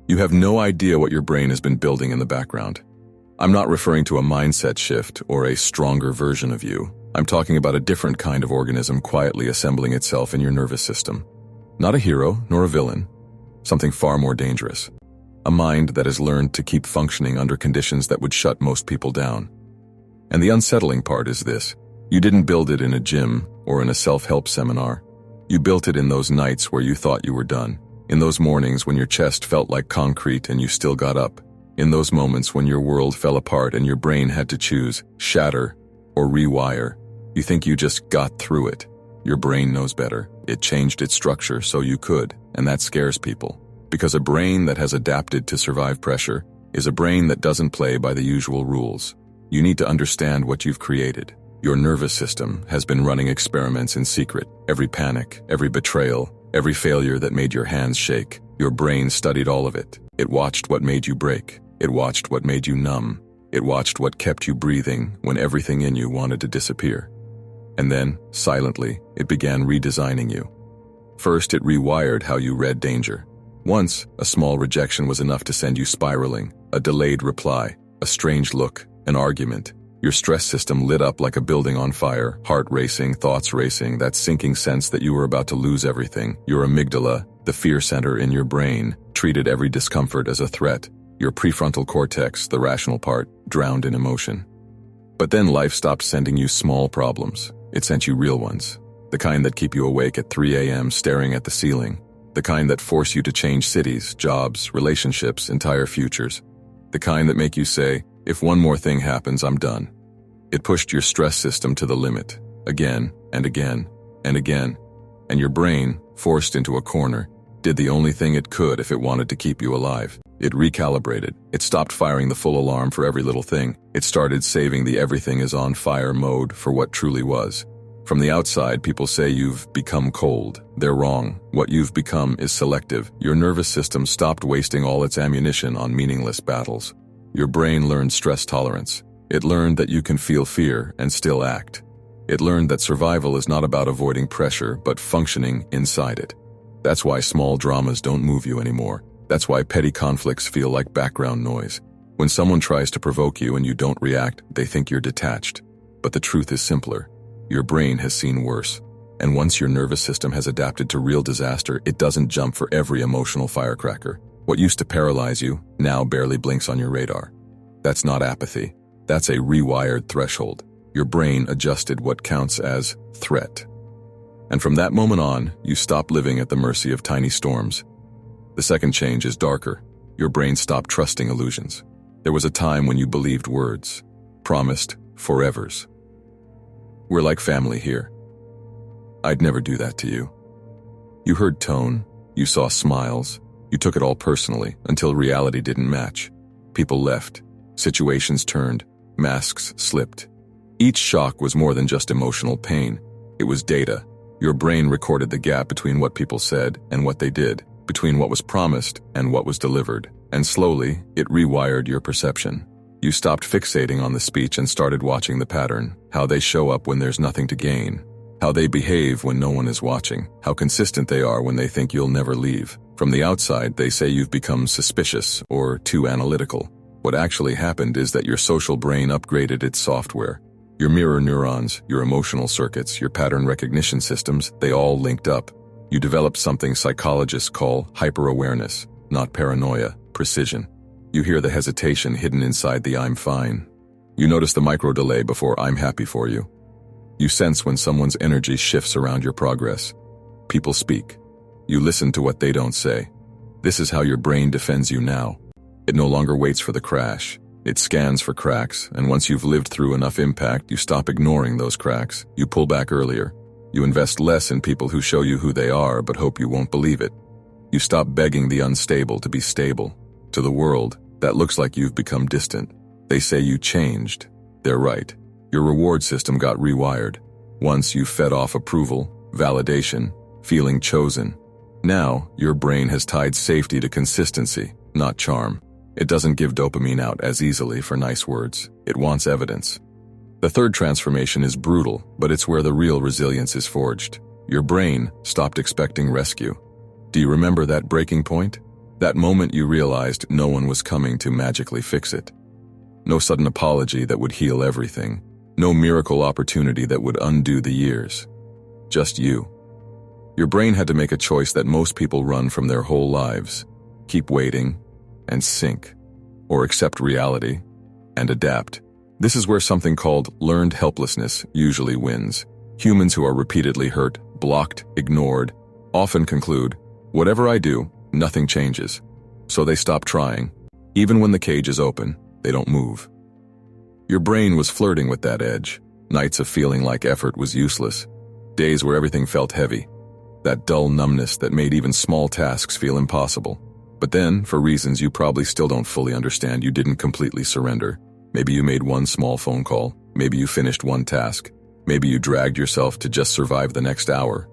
You have no idea what your brain has been building in the background. I'm not referring to a mindset shift or a stronger version of you. I'm talking about a different kind of organism quietly assembling itself in your nervous system. Not a hero nor a villain. Something far more dangerous. A mind that has learned to keep functioning under conditions that would shut most people down. And the unsettling part is this. You didn't build it in a gym or in a self-help seminar. You built it in those nights where you thought you were done. In those mornings when your chest felt like concrete and you still got up. In those moments when your world fell apart and your brain had to choose, shatter or rewire. You think you just got through it. Your brain knows better. It changed its structure so you could, and that scares people. Because a brain that has adapted to survive pressure is a brain that doesn't play by the usual rules. You need to understand what you've created. Your nervous system has been running experiments in secret. Every panic, every betrayal, every failure that made your hands shake. Your brain studied all of it. It watched what made you break. It watched what made you numb. It watched what kept you breathing when everything in you wanted to disappear. And then, silently, it began redesigning you. First, it rewired how you read danger. Once, a small rejection was enough to send you spiraling. A delayed reply, a strange look, an argument. Your stress system lit up like a building on fire, heart racing, thoughts racing, that sinking sense that you were about to lose everything. Your amygdala, the fear center in your brain, treated every discomfort as a threat. Your prefrontal cortex, the rational part, drowned in emotion. But then life stopped sending you small problems. It sent you real ones. The kind that keep you awake at 3 a.m. staring at the ceiling. The kind that force you to change cities, jobs, relationships, entire futures. The kind that make you say, if one more thing happens, I'm done. It pushed your stress system to the limit, again and again and again. And your brain, forced into a corner, did the only thing it could if it wanted to keep you alive. It recalibrated. It stopped firing the full alarm for every little thing. It started saving the everything is on fire mode for what truly was. From the outside, people say you've become cold. They're wrong. What you've become is selective. Your nervous system stopped wasting all its ammunition on meaningless battles. Your brain learned stress tolerance. It learned that you can feel fear and still act. It learned that survival is not about avoiding pressure, but functioning inside it. That's why small dramas don't move you anymore. That's why petty conflicts feel like background noise. When someone tries to provoke you and you don't react, they think you're detached. But the truth is simpler. Your brain has seen worse. And once your nervous system has adapted to real disaster, it doesn't jump for every emotional firecracker. What used to paralyze you now barely blinks on your radar. That's not apathy. That's a rewired threshold. Your brain adjusted what counts as threat. And from that moment on, you stop living at the mercy of tiny storms. The second change is darker. Your brain stopped trusting illusions. There was a time when you believed words, promised forevers. We're like family here. I'd never do that to you. You heard tone, you saw smiles, you took it all personally until reality didn't match. People left, situations turned, masks slipped. Each shock was more than just emotional pain. It was data. Your brain recorded the gap between what people said and what they did, between what was promised and what was delivered, and slowly, it rewired your perception. You stopped fixating on the speech and started watching the pattern, how they show up when there's nothing to gain, how they behave when no one is watching, how consistent they are when they think you'll never leave. From the outside, they say you've become suspicious or too analytical. What actually happened is that your social brain upgraded its software. Your mirror neurons, your emotional circuits, your pattern recognition systems, they all linked up. You developed something psychologists call hyper-awareness, not paranoia, precision. You hear the hesitation hidden inside the I'm fine. You notice the micro-delay before I'm happy for you. You sense when someone's energy shifts around your progress. People speak. You listen to what they don't say. This is how your brain defends you now. It no longer waits for the crash. It scans for cracks, and once you've lived through enough impact, you stop ignoring those cracks. You pull back earlier. You invest less in people who show you who they are but hope you won't believe it. You stop begging the unstable to be stable. To the world, that looks like you've become distant. They say you changed. They're right. Your reward system got rewired. Once you fed off approval, validation, feeling chosen. Now, your brain has tied safety to consistency, not charm. It doesn't give dopamine out as easily for nice words. It wants evidence. The third transformation is brutal, but it's where the real resilience is forged. Your brain stopped expecting rescue. Do you remember that breaking point? That moment you realized no one was coming to magically fix it. No sudden apology that would heal everything. No miracle opportunity that would undo the years. Just you. Your brain had to make a choice that most people run from their whole lives. Keep waiting and sink. Or accept reality and adapt. This is where something called learned helplessness usually wins. Humans who are repeatedly hurt, blocked, ignored, often conclude, whatever I do, nothing changes. So they stop trying. Even when the cage is open, they don't move. Your brain was flirting with that edge. Nights of feeling like effort was useless. Days where everything felt heavy. That dull numbness that made even small tasks feel impossible. But then, for reasons you probably still don't fully understand, you didn't completely surrender. Maybe you made one small phone call. Maybe you finished one task. Maybe you dragged yourself to just survive the next hour.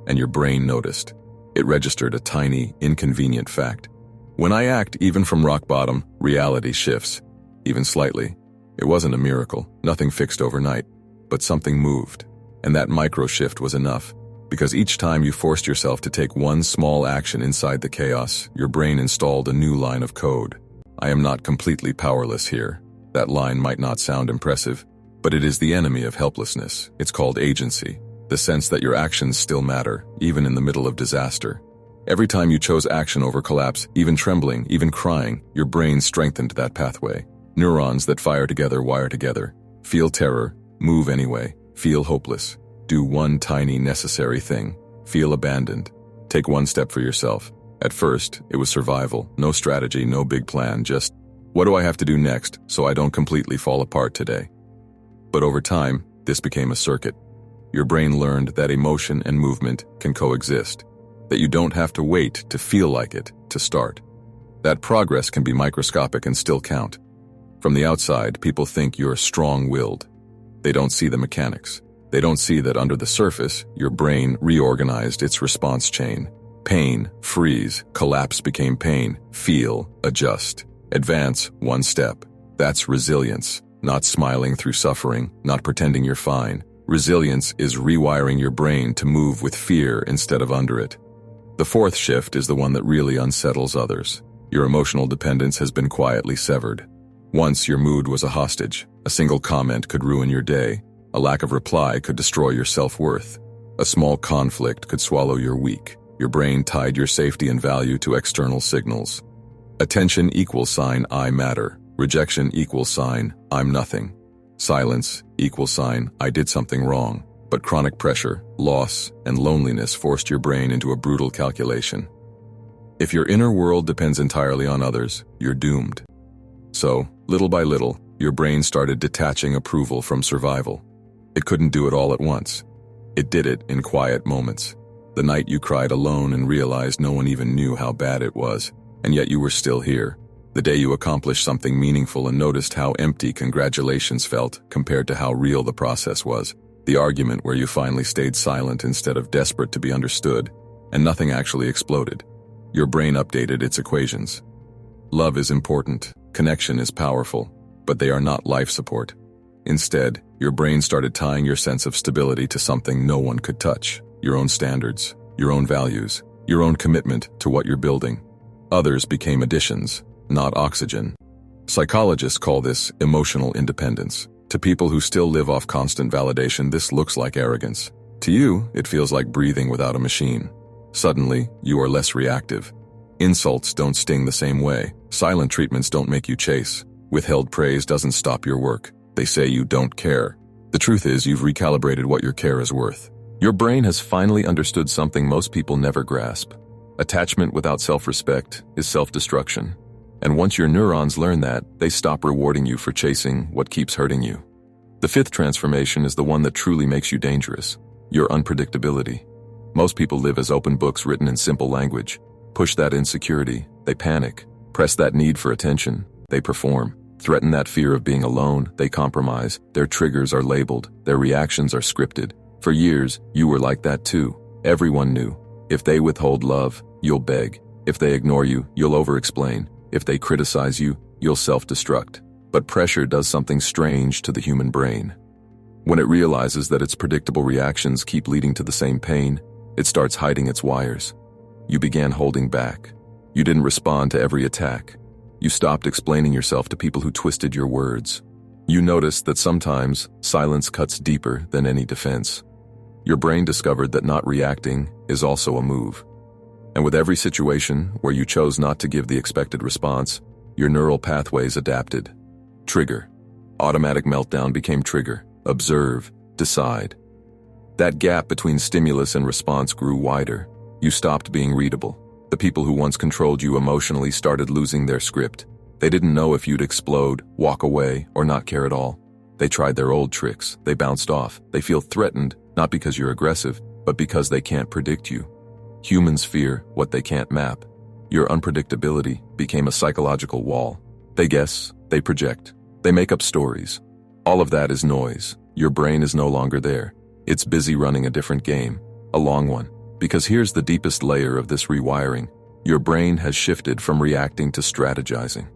And your brain noticed. It registered a tiny, inconvenient fact. When I act, even from rock bottom, reality shifts. Even slightly. It wasn't a miracle. Nothing fixed overnight. But something moved. And that micro shift was enough. Because each time you forced yourself to take one small action inside the chaos, your brain installed a new line of code. I am not completely powerless here. That line might not sound impressive, but it is the enemy of helplessness. It's called agency, the sense that your actions still matter, even in the middle of disaster. Every time you chose action over collapse, even trembling, even crying, your brain strengthened that pathway. Neurons that fire together wire together. Feel terror, move anyway, feel hopeless. Do one tiny necessary thing. Feel abandoned. Take one step for yourself. At first, it was survival, no strategy, no big plan, just, what do I have to do next so I don't completely fall apart today? But over time, this became a circuit. Your brain learned that emotion and movement can coexist, that you don't have to wait to feel like it to start. That progress can be microscopic and still count. From the outside, people think you're strong-willed. They don't see the mechanics. They don't see that under the surface, your brain reorganized its response chain. Pain, freeze, collapse became pain, feel, adjust. Advance one step. That's resilience, not smiling through suffering, not pretending you're fine. Resilience is rewiring your brain to move with fear instead of under it. The fourth shift is the one that really unsettles others. Your emotional dependence has been quietly severed. Once your mood was a hostage. A single comment could ruin your day. A lack of reply could destroy your self-worth. A small conflict could swallow your week. Your brain tied your safety and value to external signals. Attention equals sign I matter. Rejection equals sign I'm nothing. Silence equals sign I did something wrong. But chronic pressure, loss, and loneliness forced your brain into a brutal calculation. If your inner world depends entirely on others, you're doomed. So, little by little, your brain started detaching approval from survival. It couldn't do it all at once. It did it in quiet moments. The night you cried alone and realized no one even knew how bad it was. And yet you were still here. The day you accomplished something meaningful and noticed how empty congratulations felt compared to how real the process was. The argument where you finally stayed silent instead of desperate to be understood, and nothing actually exploded. Your brain updated its equations. Love is important, connection is powerful, but they are not life support. Instead, your brain started tying your sense of stability to something no one could touch. Your own standards, your own values, your own commitment to what you're building. Others became additions, not oxygen. Psychologists call this emotional independence. To people who still live off constant validation, this looks like arrogance. To you, it feels like breathing without a machine. Suddenly, you are less reactive. Insults don't sting the same way. Silent treatments don't make you chase. Withheld praise doesn't stop your work. They say you don't care. The truth is, you've recalibrated what your care is worth. Your brain has finally understood something most people never grasp. Attachment without self-respect is self-destruction. And once your neurons learn that, they stop rewarding you for chasing what keeps hurting you. The fifth transformation is the one that truly makes you dangerous. Your unpredictability. Most people live as open books written in simple language. Push that insecurity, they panic. Press that need for attention, they perform. Threaten that fear of being alone, they compromise. Their triggers are labeled, their reactions are scripted. For years, you were like that too. Everyone knew. If they withhold love, you'll beg. If they ignore you, you'll over-explain. If they criticize you, you'll self-destruct. But pressure does something strange to the human brain. When it realizes that its predictable reactions keep leading to the same pain, it starts hiding its wires. You began holding back. You didn't respond to every attack. You stopped explaining yourself to people who twisted your words. You noticed that sometimes silence cuts deeper than any defense. Your brain discovered that not reacting is also a move. And with every situation where you chose not to give the expected response, your neural pathways adapted. Trigger. Automatic meltdown became trigger. Observe. Decide. That gap between stimulus and response grew wider. You stopped being readable. The people who once controlled you emotionally started losing their script. They didn't know if you'd explode, walk away, or not care at all. They tried their old tricks. They bounced off. They feel threatened, not because you're aggressive, but because they can't predict you. Humans fear what they can't map. Your unpredictability became a psychological wall. They guess, they project, they make up stories. All of that is noise. Your brain is no longer there. It's busy running a different game, a long one. Because here's the deepest layer of this rewiring. Your brain has shifted from reacting to strategizing.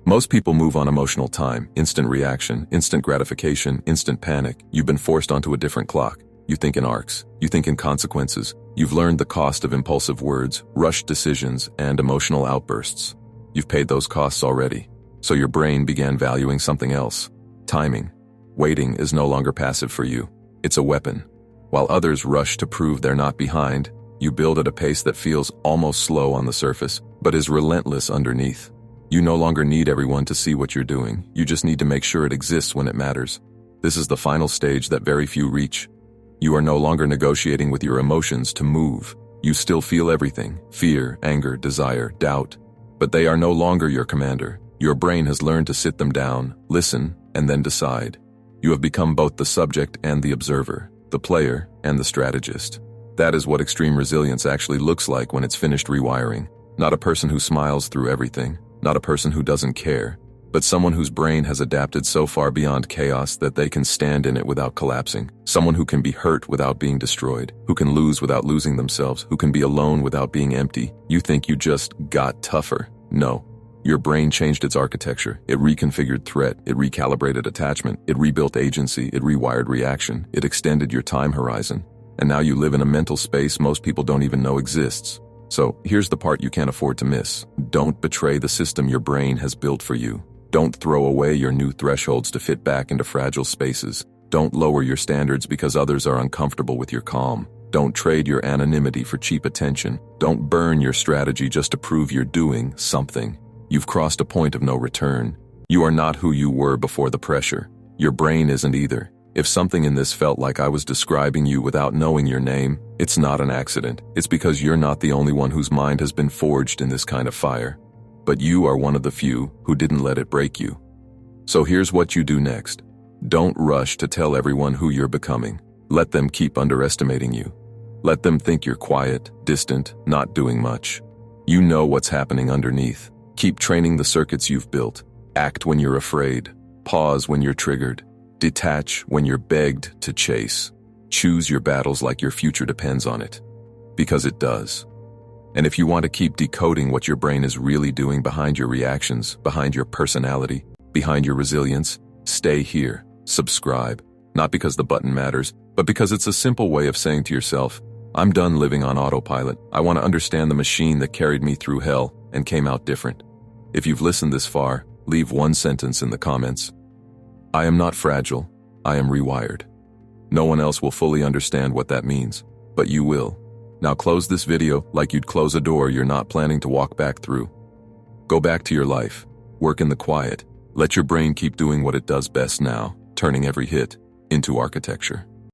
Most people move on emotional time, instant reaction, instant gratification, instant panic. You've been forced onto a different clock. You think in arcs. You think in consequences. You've learned the cost of impulsive words, rushed decisions, and emotional outbursts. You've paid those costs already. So your brain began valuing something else. Timing. Waiting is no longer passive for you. It's a weapon. While others rush to prove they're not behind, you build at a pace that feels almost slow on the surface, but is relentless underneath. You no longer need everyone to see what you're doing. You just need to make sure it exists when it matters. This is the final stage that very few reach. You are no longer negotiating with your emotions to move. You still feel everything: fear, anger, desire, doubt. But they are no longer your commander. Your brain has learned to sit them down, listen, and then decide. You have become both the subject and the observer, the player and the strategist. That is what extreme resilience actually looks like when it's finished rewiring. Not a person who smiles through everything, not a person who doesn't care, but someone whose brain has adapted so far beyond chaos that they can stand in it without collapsing. Someone who can be hurt without being destroyed, who can lose without losing themselves, who can be alone without being empty. You think you just got tougher. No. Your brain changed its architecture. It reconfigured threat. It recalibrated attachment. It rebuilt agency. It rewired reaction. It extended your time horizon. And now you live in a mental space most people don't even know exists. So here's the part you can't afford to miss. Don't betray the system your brain has built for you. Don't throw away your new thresholds to fit back into fragile spaces. Don't lower your standards because others are uncomfortable with your calm. Don't trade your anonymity for cheap attention. Don't burn your strategy just to prove you're doing something. You've crossed a point of no return. You are not who you were before the pressure. Your brain isn't either. If something in this felt like I was describing you without knowing your name, it's not an accident. It's because you're not the only one whose mind has been forged in this kind of fire. But you are one of the few who didn't let it break you. So here's what you do next. Don't rush to tell everyone who you're becoming. Let them keep underestimating you. Let them think you're quiet, distant, not doing much. You know what's happening underneath. Keep training the circuits you've built. Act when you're afraid. Pause when you're triggered. Detach when you're begged to chase. Choose your battles like your future depends on it. Because it does. And if you want to keep decoding what your brain is really doing behind your reactions, behind your personality, behind your resilience, stay here. Subscribe. Not because the button matters, but because it's a simple way of saying to yourself, I'm done living on autopilot. I want to understand the machine that carried me through hell and came out different. If you've listened this far, leave one sentence in the comments. I am not fragile. I am rewired. No one else will fully understand what that means, but you will. Now close this video like you'd close a door you're not planning to walk back through. Go back to your life. Work in the quiet. Let your brain keep doing what it does best now, turning every hit into architecture.